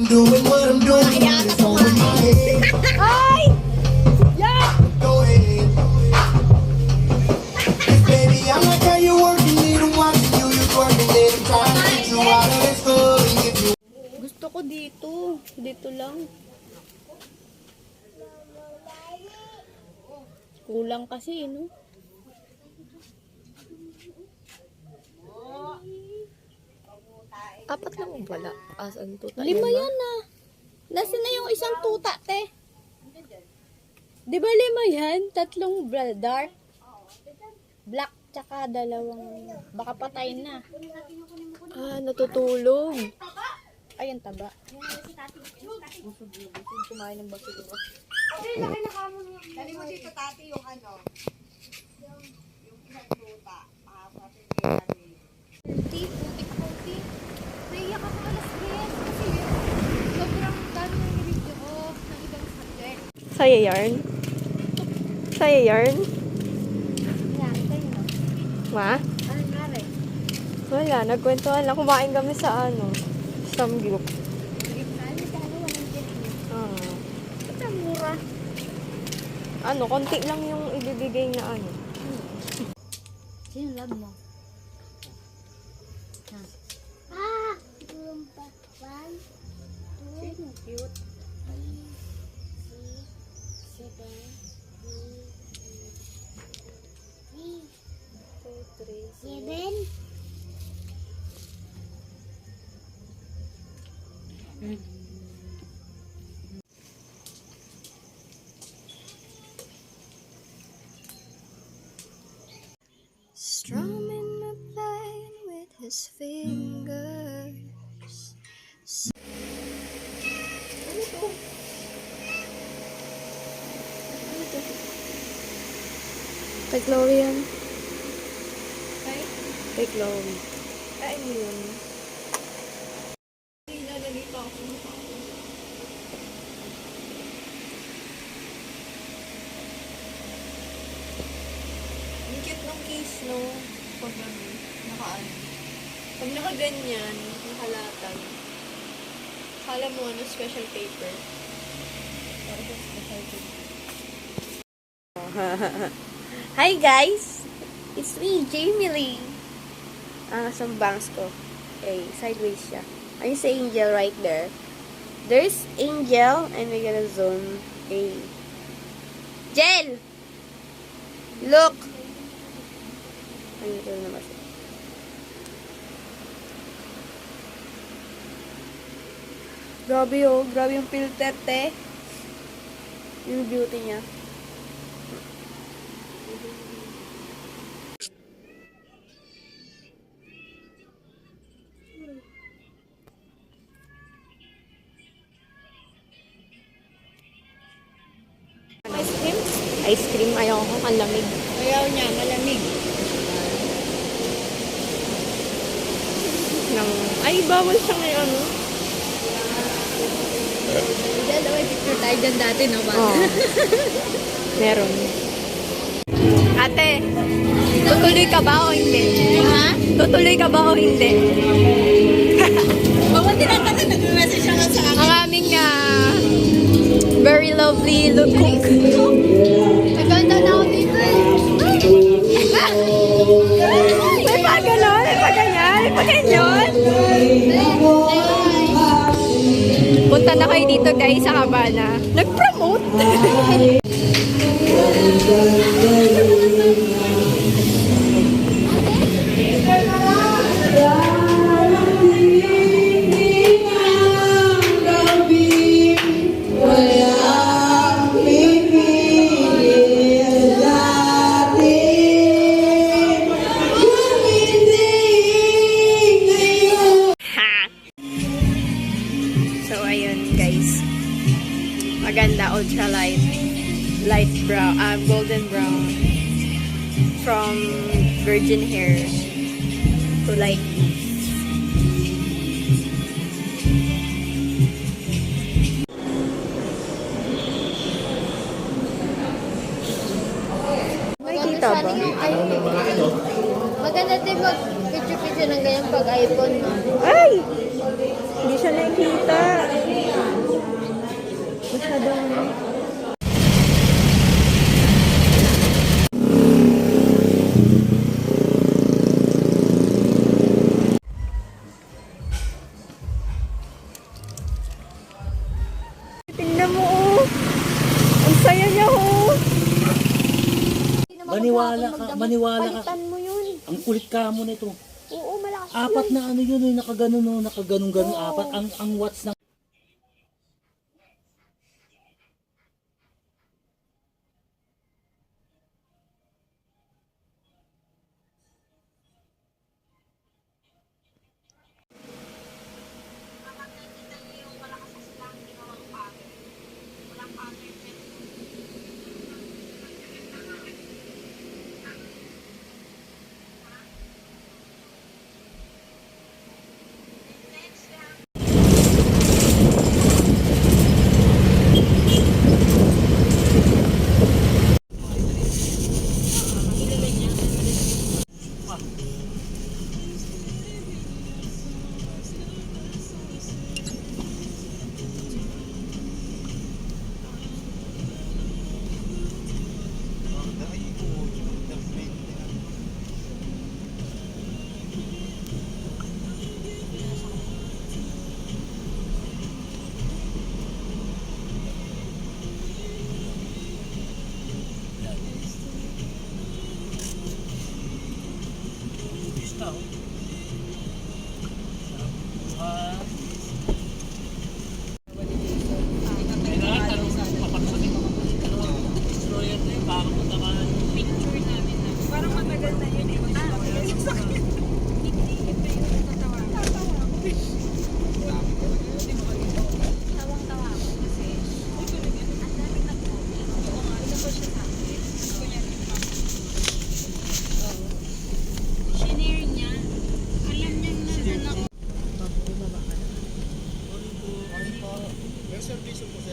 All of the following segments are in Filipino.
doing what I'm doing. Nakayata It's all in my head. Ay! Yeah! Go ahead. Yes, baby, I like how you working it. I'm watching you, you're twerking it. I'm trying to get you out of this club and get you. Gusto ko dito. Dito lang. Kulang kasi, no? Apat lang ang wala. Asan tuta? 5 yan na. Nasaan na yung isang tuta, te? Di ba 5 yan? 3 dark. Black, tsaka 2. Baka patay na. Ah, natutulog. Ayun, taba. Kumain ng basura. Dali mo dito, tati, yung ano. Yung isang tuta. Putik-putik. Naiyak ako alas 10 kasi sobrang dami ng video ko ng ibang subject. Saya yarn? Saya yarn? Yan, kayo no? Ma? Ano nangyari? Wala, nagkwentuhan lang. Kumain kami sa samgyup. Ano ka ano, walang ganyan. Ah. Ba't ang mura? Konti lang yung ibibigay na Sino love mo? Ah! Lumpa. 1, 2, Sino? Cute. 7. Strumming the pain with his fingers. Kay Chloe yan. Ay, Kay Chloe. kain mo yun. Nilalagay pa ako sa mukha ko. Ang cute ng case, no? Pag nakaano. Pag nakaganyan, nakalatag. Kala mo ano, special paper. Special paper. Hi guys! It's me, Jamie Lee. Ang bangs ko. Okay, sideways siya. Ayun si Angel right there. There's Angel and we're gonna zoom A. Jel! Look! Ayun, ito naman siya. Grabe oh, grabe yung filter, te. Yung beauty niya. Ice cream? Ice cream, ayaw ko, ang lamig. Ayaw niya, malamig. Ay, bawal siya ngayon, ano? Dalawa, picture tayo dyan dati, no? Oo. Meron. Ate, tutuloy ka ba o hindi? Ha? Tutuloy ka ba o hindi? Baka tinatanong, nag-message siya nga sa akin. Ang aming very lovely look cook. Naganda na ako dito eh. May pa ganon, may pa ganyan, may pa ganyan. Punta na kayo dito guys sa Habana. Nag-promote. So, ayun guys. Maganda, ultra light. Light brown, golden brown. From virgin hair to light. Makikita ba? Maganda din mag-picture-picture ng ganyan pag iPhone, no? Ay! Hindi siya nakikita. Masyadong ano. Tingnan mo, oh. Ang saya niya, oh. Maniwala ka, maniwala ka. Palitan mo yun. Ang kulit ka mo nito. Oo, malakas Apat yun. na ano yun, nakaganon, no, nakaganon, apat. Ang watts ng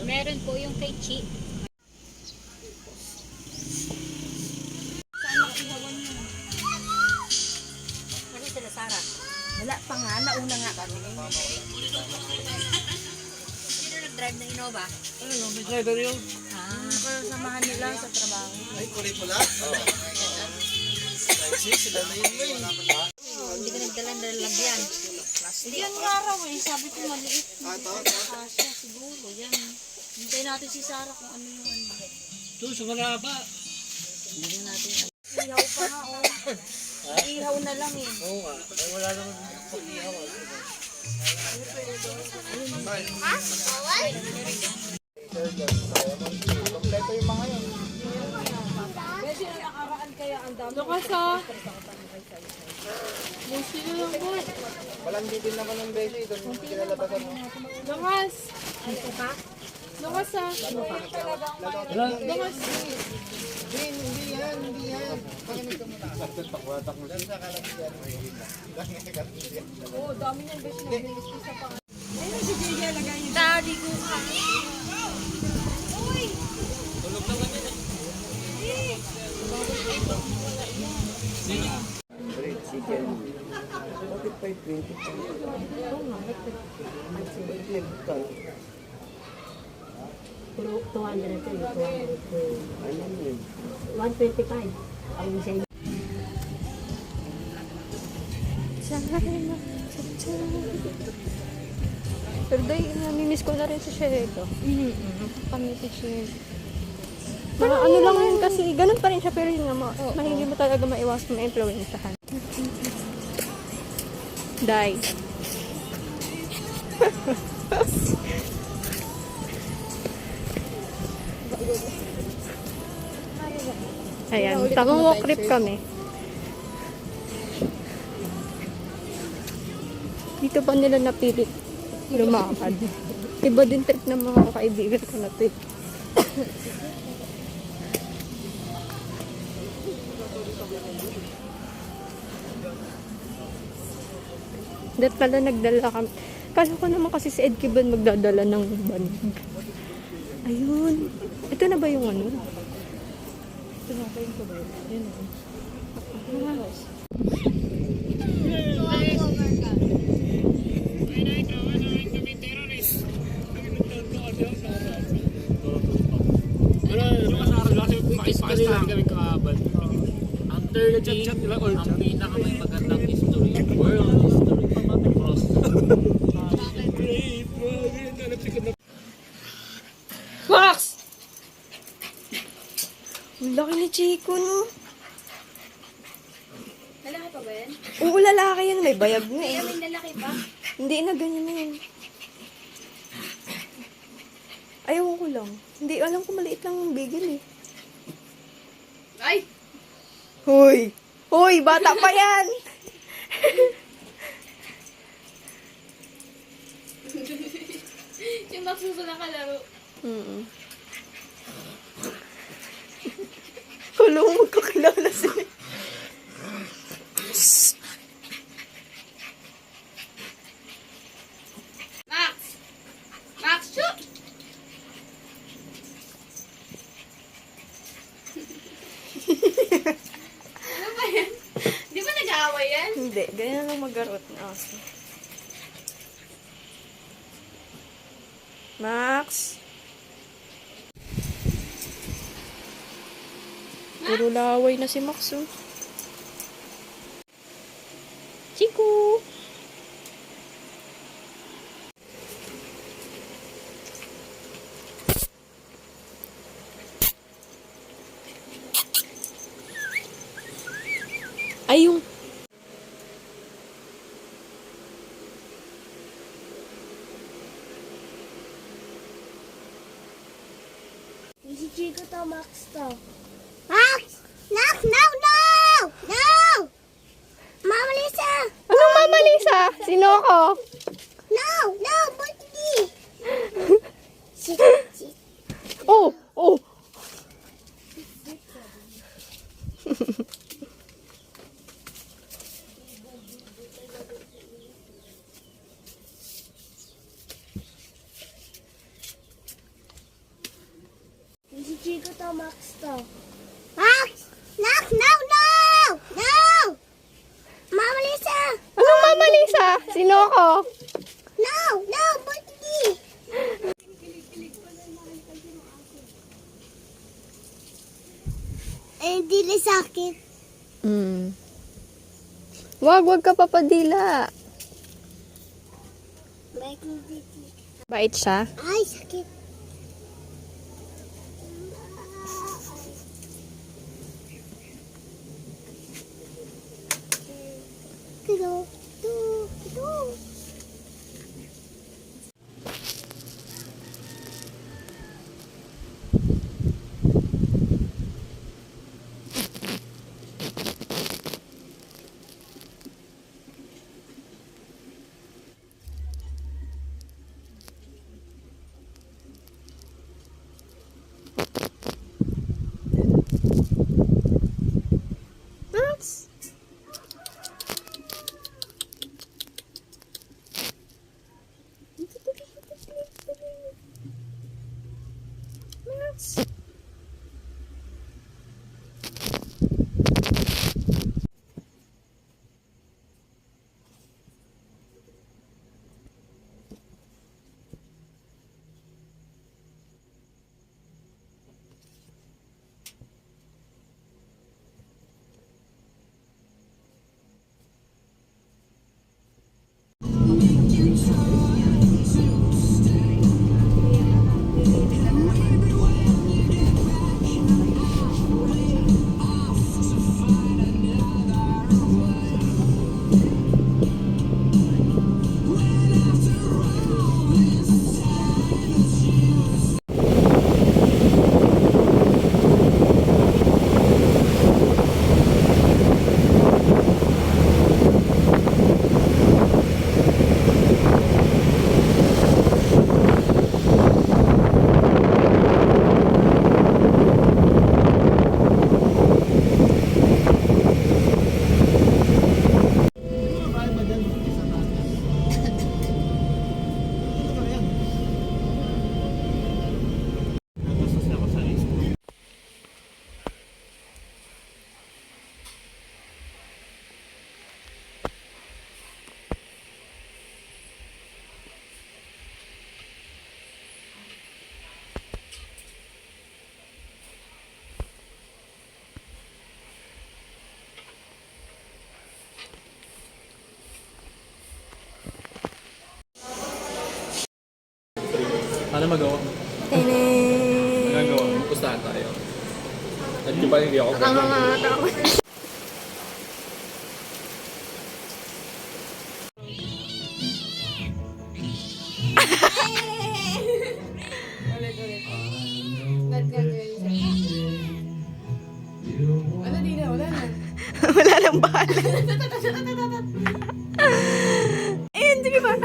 Meron po yung kay Chi. Ano sila, Sarah? Wala pa nga, nauna nga kami. Sino nag-drive ng Innova? ano, may driver yun. Pero samahan nila sa trabaho. Hindi ka nagdala-dala lagyan. Yan nga raw eh, sabi ko maliit. Kasya siguro, yan. Hintayin natin si Sarah kung ano yung ano. Doon sa Maraba. Hintayin natin. Ihaw pa nga oh. Ihaw na lang eh. Oo nga, ay wala naman pag-ihaw. Lukas ah. Musi na lang po. Walang bitin naman ng beso, ito yung kinalabasan mo. Lukas. Lukas ah. Wala. Lukas. Hindi yan. Pakinig ka muna. Pakwatak mo. Sa kalat yan. Oo, dami niyang beses na bilis ko sa pang... Daddy ko ka. Bakit 520? Pero 200 ito, 125 ang isa. Pero dahil namimiss ko na rin si Sherito. Pamimiss siya. Mga ano lang yun kasi, ganun pa rin siya pero yun nga, hindi mo talaga maiwas kung ma-influensyahan. Die. Ayan, tamang walk trip kami. Dito pa nila napilit lumakad. Iba din trip ng mga kaibigan ko na to. Dat pala nagdala kami. Kala ko naman kasi si Ed Kiban magdadala ng ban. Ayun. Ito na ba yung ano? Ito na ba yung ba? Yun o. ang pinaka may magandang history, world history, across. Max! Ang laki ni Chico, no? Lalaki pa ba yan? Oo, lalaki yan. May bayag na eh. May lalaki pa? Hindi na, ganyan na yan. Ayaw ko lang. Hindi, alam ko maliit lang yung bigil eh. Ay! Hoy! Hoy, bata pa yan! Yung Max gusto na kalaro. Kala mo magkakilala sila. Max! Max, shoot! Ano ba yan? Di ba nag-aaway yan? Hindi, ganyan lang mag-garot na aso. Max? Puro laway na si Max, oh. Chico! Ay, yung... Si Chico to, Max to. Max! Max! No! No! No! Mama Lisa! Anong Mama Lisa? Sino ako? No! No! Buti! Oh! Oh! Si Chico to, Max to. Max! Max! No! No! No! Mama Lisa! Anong Mama Lisa? Sino ako? No! No! Buti! Eh, dili sakit. Wag ka papadila. Baik dito. Bait siya? Ay, sakit. Kilo. Ito. Max? Ano magawa? Tene. Magagawa. Pustahan tayo. At yung pa hindi ako Wala nang bala. Ayun, sige ba?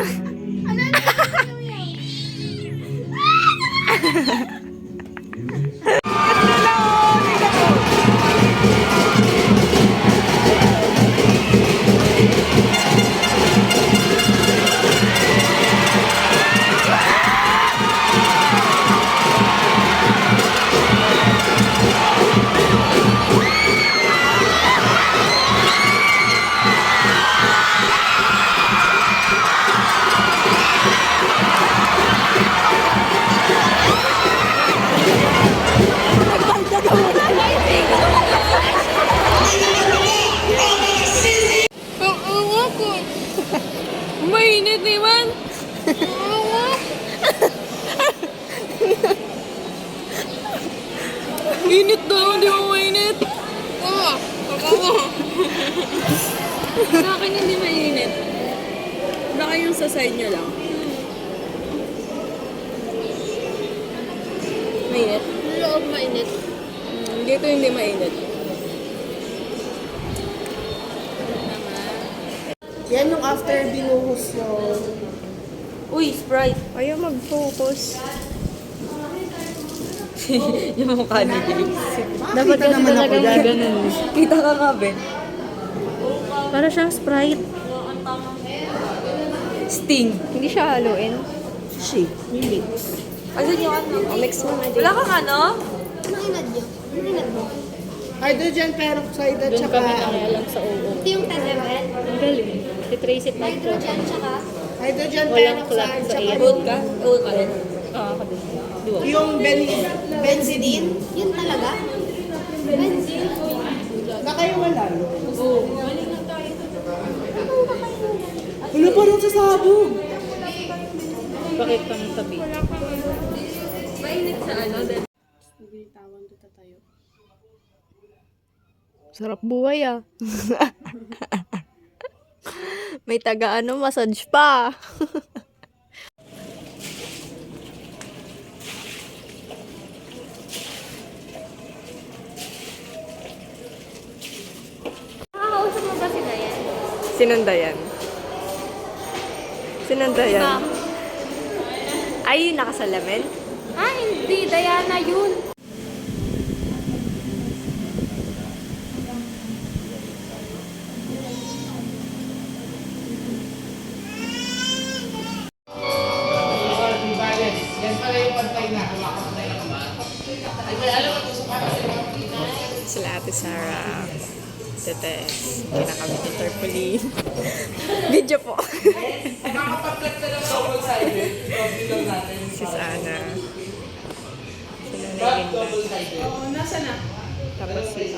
Mainit naman. Init daw, hindi mo mainit. Sa akin hindi mainit. Baka yung sa side nyo lang. Mainit? Loob mainit. Dito hindi mainit. Yan yung after binuhos yun. Uy, Sprite. Ayaw mag-focus. Yung mukha ni Bill. Dapat naman ako dyan. Ganun. Kita ka nga, Ben. Para siyang Sprite. Sting. Hindi siya haluin. Shake. Mix. Ano yung ano? Mix mo na dyan. Wala kang ano? Anong inad nyo? Anong inad mo? Hydrogen peroxide at saka sa ulo. Ito yung 10 ml. Ang galing. I-trace it like Hydrogen tsaka hydrogen Walang peroxide clock sa tsaka air. Good ka? Oo ka rin. Ako din. Duwa. yung benzidine. yun talaga. Benzene. Na kayo wala. Wala pa rin sa sabog. Bakit ka ng tabi? Mainit sa ano? Sarap buhay ah. May taga ano, massage pa. Nakakausap mo ba si Dayan? Sinundayan. Sinundayan. Ay, yung nakasalamin? Ah, hindi. Diana yun. Sila Ate Sarah. Tetes. Kinakamit yung tarpaulin. Video po. Si Sana. Sila na ganda. Tapos si